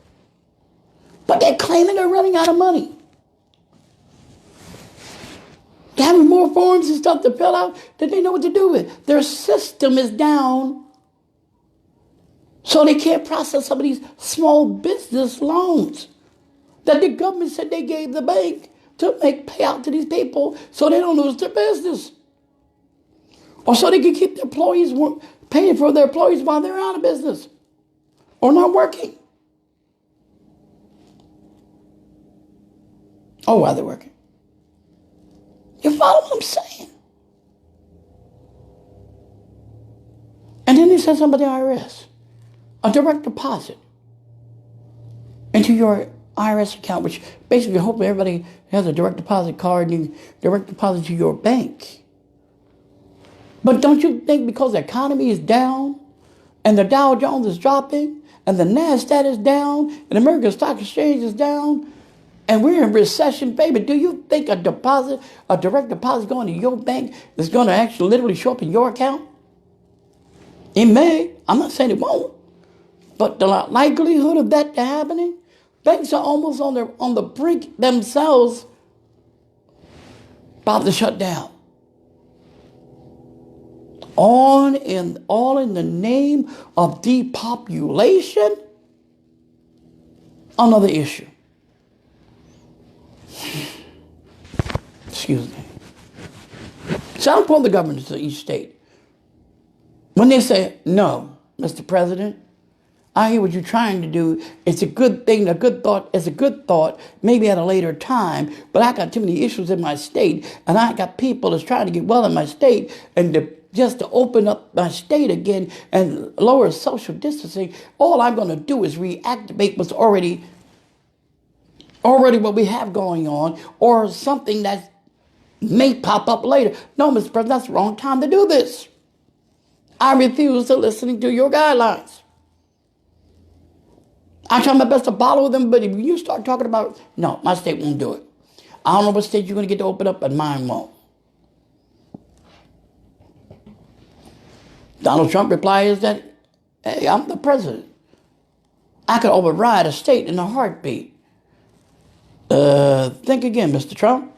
Speaker 1: But they're claiming they're running out of money. They're having more forms and stuff to fill out that they know what to do with. Their system is down, so they can't process some of these small business loans that the government said they gave the bank to pay out to these people so they don't lose their business. Or so they can keep their employees paying for their employees while they're out of business or not working. Or while they're working. You follow what I'm saying? And then they send somebody to the IRS, a direct deposit into your IRS account, which basically hopefully everybody has a direct deposit card and you direct deposit to your bank. But don't you think because the economy is down and the Dow Jones is dropping and the NASDAQ is down and the American Stock Exchange is down and we're in recession, baby, do you think a direct deposit going to your bank is going to actually literally show up in your account? It may. I'm not saying it won't. But the likelihood of that happening, banks are almost on the brink themselves about to shut down. All in the name of depopulation. Another issue. Excuse me. So I don't point the governors to each state. When they say, no, Mr. President, I hear what you're trying to do. It's a good thing, a good thought. It's a good thought, maybe at a later time, but I got too many issues in my state, and I got people that's trying to get well in my state, and just to open up my state again and lower social distancing, all I'm going to do is reactivate what's already what we have going on, or something that may pop up later. No, Mr. President, that's the wrong time to do this. I refuse to listen to your guidelines. I try my best to follow them, but if you start talking about, no, my state won't do it. I don't know what state you're going to get to open up, but mine won't. Donald Trump replies that, hey, I'm the president. I could override a state in a heartbeat. Think again, Mr. Trump.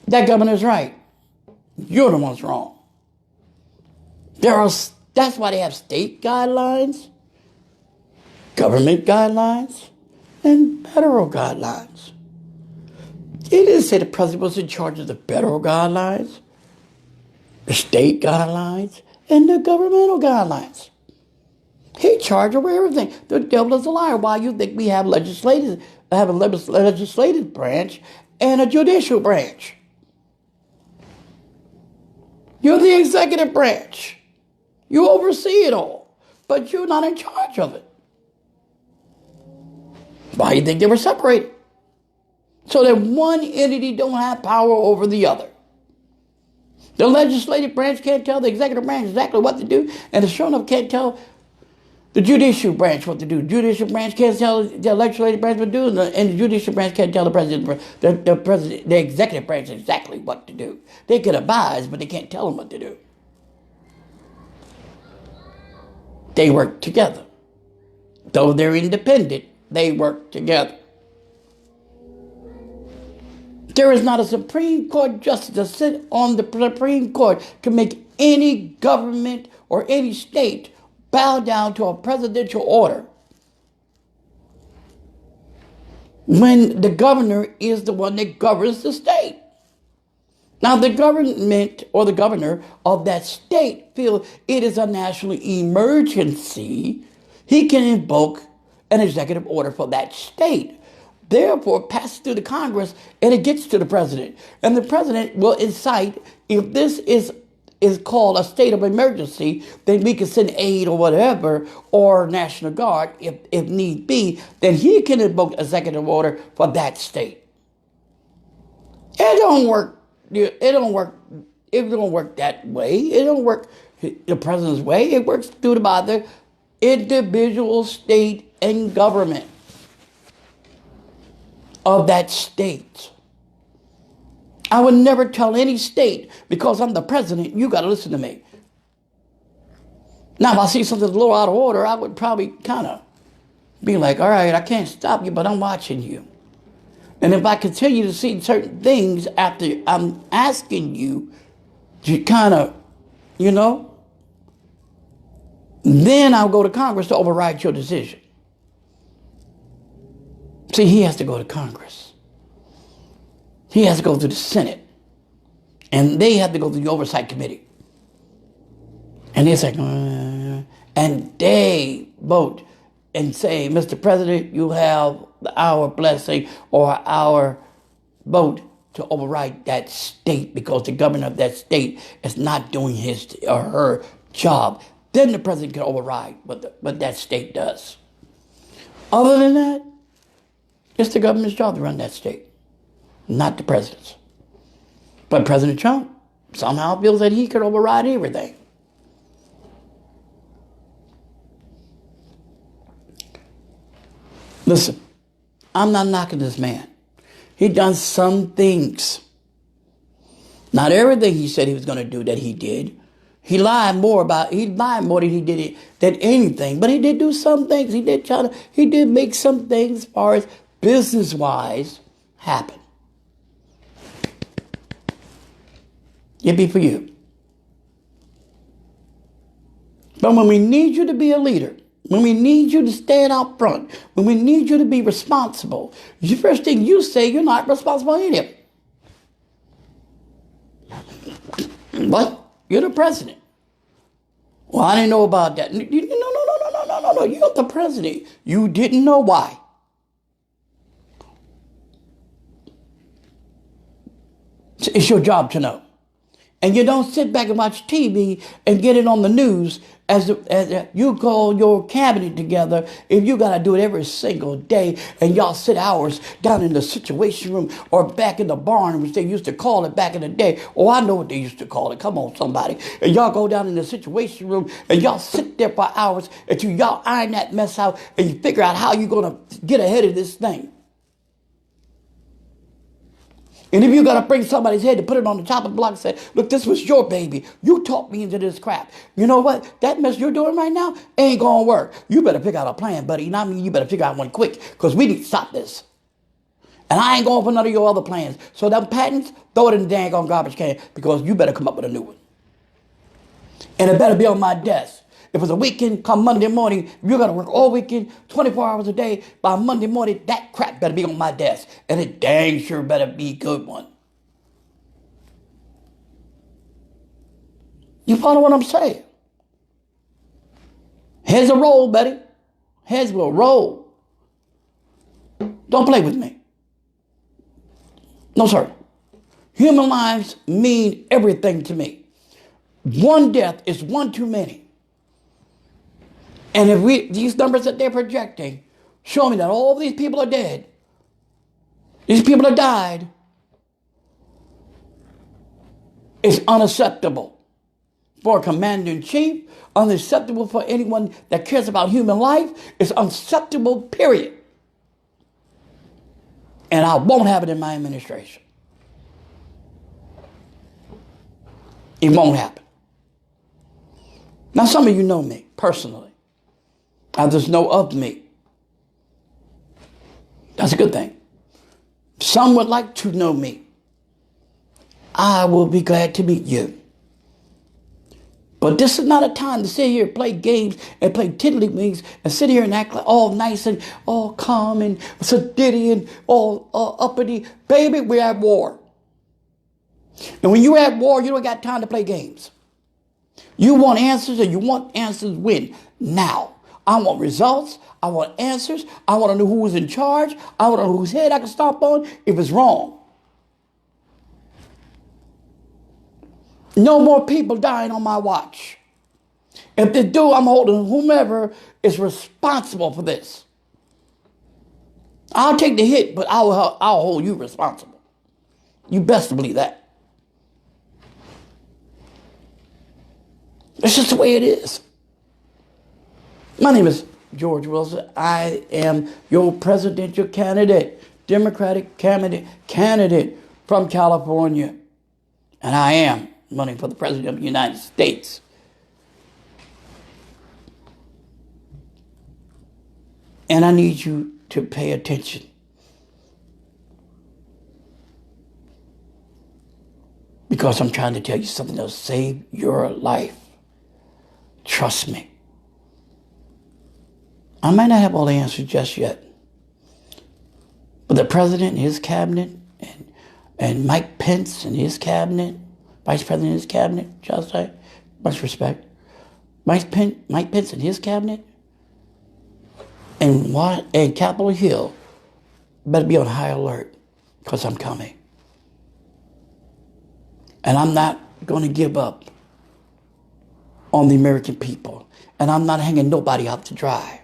Speaker 1: That governor's right. You're the one's wrong. That's why they have state guidelines, government guidelines, and federal guidelines. He didn't say the president was in charge of the federal guidelines, the state guidelines, and the governmental guidelines. He charged over everything. The devil is a liar. Why you think we have a legislative branch and a judicial branch? You're the executive branch. You oversee it all, but you're not in charge of it. Why do you think they were separated? So that one entity don't have power over the other. The legislative branch can't tell the executive branch exactly what to do, and the sure enough can't tell the judicial branch what to do. The judicial branch can't tell the legislative branch what to do, and the judicial branch can't tell the president, the executive branch exactly what to do. They can advise, but they can't tell them what to do. They work together. Though they're independent, they work together. There is not a Supreme Court justice to sit on the Supreme Court to make any government or any state bow down to a presidential order when the governor is the one that governs the state. Now, the government or the governor of that state feels it is a national emergency. He can invoke an executive order for that state. Therefore, it passes through the Congress and it gets to the president. And the president will incite, if this is called a state of emergency, then we can send aid or whatever, or National Guard if need be, then he can invoke executive order for that state. It don't work. It don't work that way. It don't work the president's way. It works through the individual state and government of that state. I would never tell any state, because I'm the president, you got to listen to me. Now, if I see something a little out of order, I would probably kind of be like, all right, I can't stop you, but I'm watching you. And if I continue to see certain things after I'm asking you to kind of, then I'll go to Congress to override your decision. See, he has to go to Congress. He has to go to the Senate. And they have to go to the Oversight Committee. And they say, and they vote and say, Mr. President, you have our blessing or our vote to override that state because the governor of that state is not doing his or her job. Then the president can override what that state does. Other than that, it's the government's job to run that state, not the president's. But President Trump somehow feels that he could override everything. Listen, I'm not knocking this man. He done some things. Not everything he said he was going to do that he did. He lied more than he did than anything. But he did do some things. He did make some things as far as business-wise happen. Yippee for you. But when we need you to be a leader, when we need you to stand out front, when we need you to be responsible, the first thing you say, you're not responsible for any of it. What? You're the president. Well, I didn't know about that. No. You're the president. You didn't know why. It's your job to know. And you don't sit back and watch TV and get it on the news as you call your cabinet together. If you got to do it every single day and y'all sit hours down in the situation room or back in the barn, which they used to call it back in the day. Oh, I know what they used to call it. Come on, somebody. And y'all go down in the situation room and y'all sit there for hours until y'all iron that mess out and you figure out how you're going to get ahead of this thing. And if you got to bring somebody's head to put it on the top of the block and say, look, this was your baby. You talked me into this crap. You know what? That mess you're doing right now ain't going to work. You better pick out a plan, buddy. You know what I mean? You better figure out one quick because we need to stop this. And I ain't going for none of your other plans. So that patents, throw it in the dang on garbage can because you better come up with a new one. And it better be on my desk. If it's a weekend, come Monday morning, if you're going to work all weekend, 24 hours a day, by Monday morning, that crap better be on my desk. And it dang sure better be a good one. You follow what I'm saying? Heads will roll, buddy. Heads will roll. Don't play with me. No, sir. Human lives mean everything to me. One death is one too many. And if these numbers that they're projecting show me that all these people are dead, these people have died, it's unacceptable for a commander-in-chief, unacceptable for anyone that cares about human life. It's unacceptable, period. And I won't have it in my administration. It won't happen. Now, some of you know me personally. Others know of me. That's a good thing. Some would like to know me. I will be glad to meet you. But this is not a time to sit here and play games and play tiddlywinks and sit here and act like all nice and all calm and sedity and all uppity. Baby, we're at war. And when you're at war, you don't got time to play games. You want answers and you want answers when? Now. I want results. I want answers. I want to know who is in charge. I want to know whose head I can stomp on if it's wrong. No more people dying on my watch. If they do, I'm holding whomever is responsible for this. I'll take the hit, but I'll hold you responsible. You best believe that. It's just the way it is. My name is George Wilson. I am your presidential candidate, Democratic candidate from California. And I am running for the President of the United States. And I need you to pay attention. Because I'm trying to tell you something that'll save your life. Trust me. I might not have all the answers just yet. But the president and his cabinet and Mike Pence and his cabinet, vice president and his cabinet, shall I say, much respect. Mike Pence and his cabinet and Capitol Hill better be on high alert because I'm coming. And I'm not going to give up on the American people. And I'm not hanging nobody out to dry.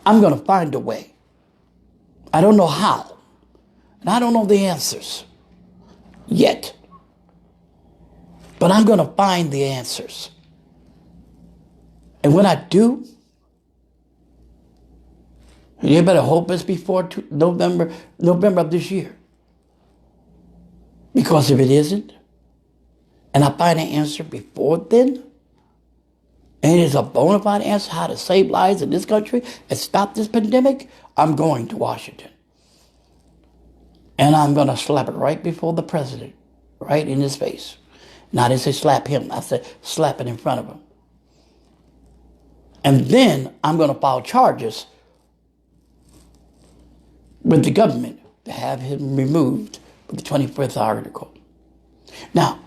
Speaker 1: I'm going to find a way. I don't know how. And I don't know the answers yet. But I'm going to find the answers. And when I do, you better hope it's before November of this year. Because if it isn't, and I find an answer before then, and it's a bona fide answer how to save lives in this country and stop this pandemic, I'm going to Washington. And I'm going to slap it right before the president, right in his face. And I didn't say slap him, I said slap it in front of him. And then I'm going to file charges with the government to have him removed with the 25th article. Now,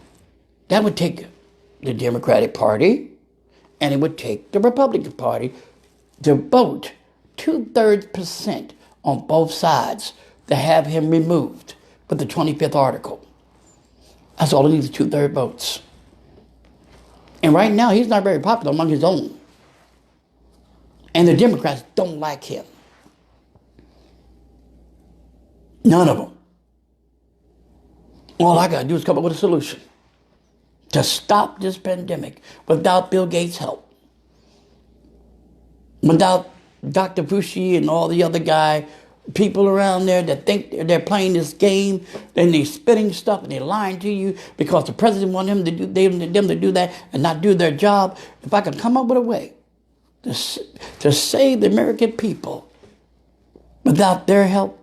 Speaker 1: that would take the Democratic Party and it would take the Republican Party to vote 2/3% on both sides to have him removed with the 25th article. That's all he needs is 2/3 votes. And right now, he's not very popular among his own. And the Democrats don't like him. None of them. All I got to do is come up with a solution to stop this pandemic without Bill Gates' help. Without Dr. Fauci and all the other people around there that think they're playing this game, then they're spitting stuff and they're lying to you because the president wants them to do that and not do their job. If I could come up with a way to save the American people without their help,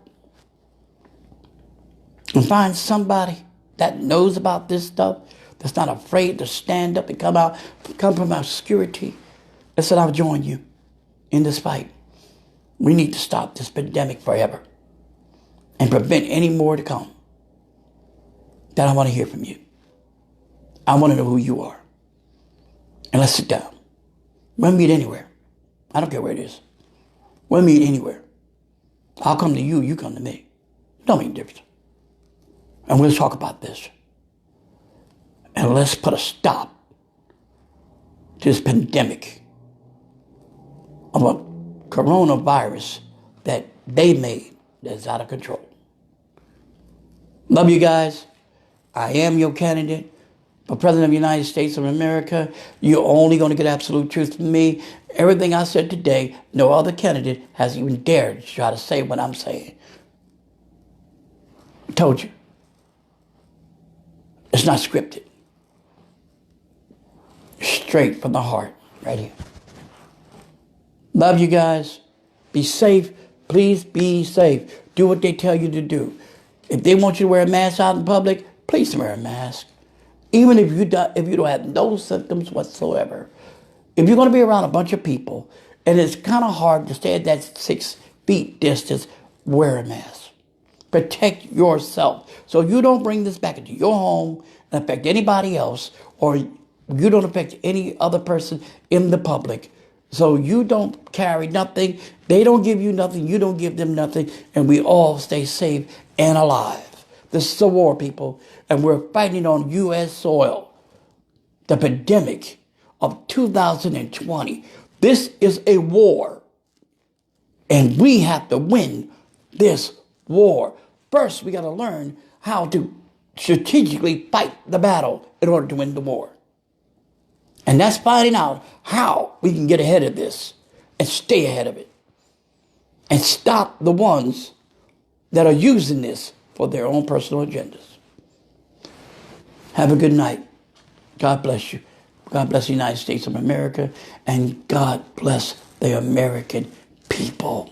Speaker 1: and find somebody that knows about this stuff, that's not afraid to stand up and come from obscurity, I said, I'll join you in this fight. We need to stop this pandemic forever and prevent any more to come. Then I want to hear from you. I want to know who you are. And let's sit down. We'll meet anywhere. I don't care where it is. We'll meet anywhere. I'll come to you, you come to me. It don't make a difference. And we'll talk about this. And let's put a stop to this pandemic of a coronavirus that they made that's out of control. Love you guys. I am your candidate for President of the United States of America. You're only going to get absolute truth from me. Everything I said today, no other candidate has even dared to try to say what I'm saying. I told you. It's not scripted. Straight from the heart, right here. Love you guys. Be safe. Please be safe. Do what they tell you to do. If they want you to wear a mask out in public, please wear a mask. Even if you don't have no symptoms whatsoever. If you're going to be around a bunch of people, and it's kind of hard to stay at that 6 feet distance, wear a mask. Protect yourself so you don't bring this back into your home and affect anybody else, or you don't affect any other person in the public. So you don't carry nothing. They don't give you nothing. You don't give them nothing. And we all stay safe and alive. This is a war, people. And we're fighting on U.S. soil. The pandemic of 2020. This is a war. And we have to win this war. First, we got to learn how to strategically fight the battle in order to win the war. And that's finding out how we can get ahead of this and stay ahead of it. And stop the ones that are using this for their own personal agendas. Have a good night. God bless you. God bless the United States of America. And God bless the American people.